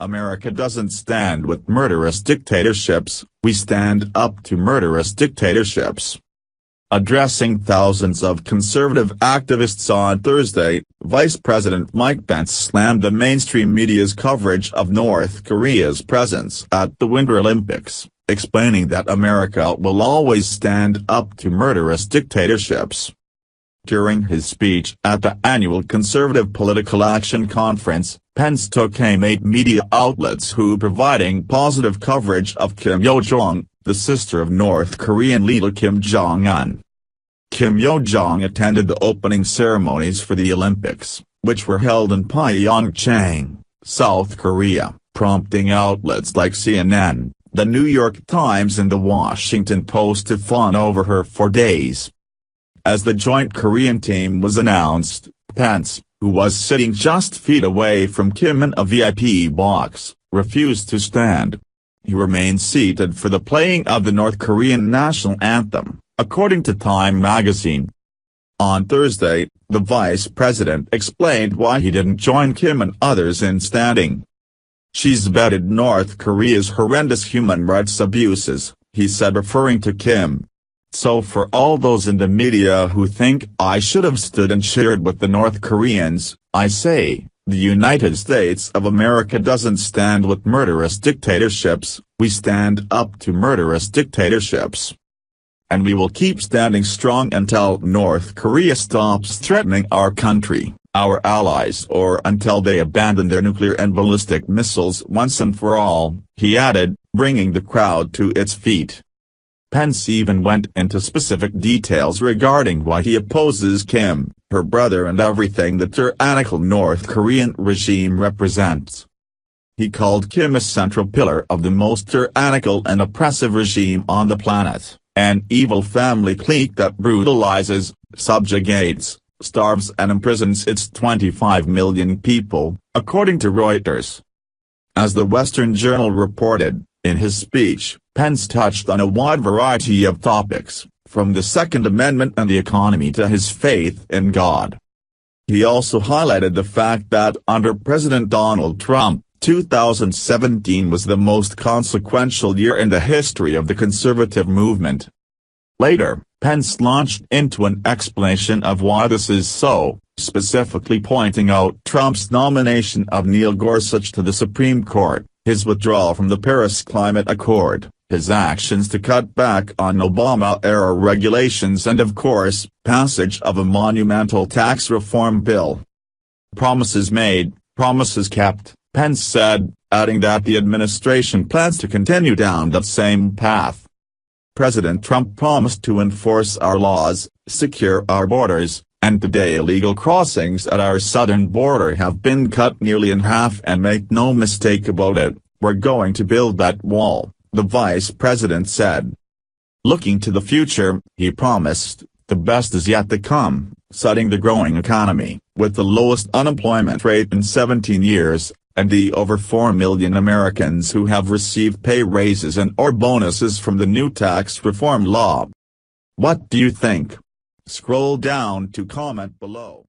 America doesn't stand with murderous dictatorships, we stand up to murderous dictatorships. Addressing thousands of conservative activists on Thursday, Vice President Mike Pence slammed the mainstream media's coverage of North Korea's presence at the Winter Olympics, explaining that America will always stand up to murderous dictatorships. During his speech at the annual Conservative Political Action Conference, Pence took aim at media outlets who providing positive coverage of Kim Yo-jong, the sister of North Korean leader Kim Jong-un. Kim Yo-jong attended the opening ceremonies for the Olympics, which were held in Pyeongchang, South Korea, prompting outlets like CNN, The New York Times and The Washington Post to fawn over her for days. As the joint Korean team was announced, Pence, who was sitting just feet away from Kim in a VIP box, refused to stand. He remained seated for the playing of the North Korean national anthem, according to Time magazine. On Thursday, the vice president explained why he didn't join Kim and others in standing. "She's vetted North Korea's horrendous human rights abuses," he said, referring to Kim. "So for all those in the media who think I should have stood and cheered with the North Koreans, I say, the United States of America doesn't stand with murderous dictatorships, we stand up to murderous dictatorships. And we will keep standing strong until North Korea stops threatening our country, our allies, or until they abandon their nuclear and ballistic missiles once and for all," he added, bringing the crowd to its feet. Pence even went into specific details regarding why he opposes Kim, her brother and everything the tyrannical North Korean regime represents. He called Kim a central pillar of the most tyrannical and oppressive regime on the planet, an evil family clique that brutalizes, subjugates, starves and imprisons its 25 million people, according to Reuters. As the Western Journal reported, in his speech, Pence touched on a wide variety of topics, from the Second Amendment and the economy to his faith in God. He also highlighted the fact that under President Donald Trump, 2017 was the most consequential year in the history of the conservative movement. Later, Pence launched into an explanation of why this is so, specifically pointing out Trump's nomination of Neil Gorsuch to the Supreme Court, his withdrawal from the Paris Climate Accord, his actions to cut back on Obama-era regulations and of course, passage of a monumental tax reform bill. "Promises made, promises kept," Pence said, adding that the administration plans to continue down that same path. "President Trump promised to enforce our laws, secure our borders, and today illegal crossings at our southern border have been cut nearly in half, and make no mistake about it, we're going to build that wall," the vice president said. Looking to the future, he promised, the best is yet to come, citing the growing economy, with the lowest unemployment rate in 17 years, and the over 4 million Americans who have received pay raises and or bonuses from the new tax reform law. What do you think? Scroll down to comment below.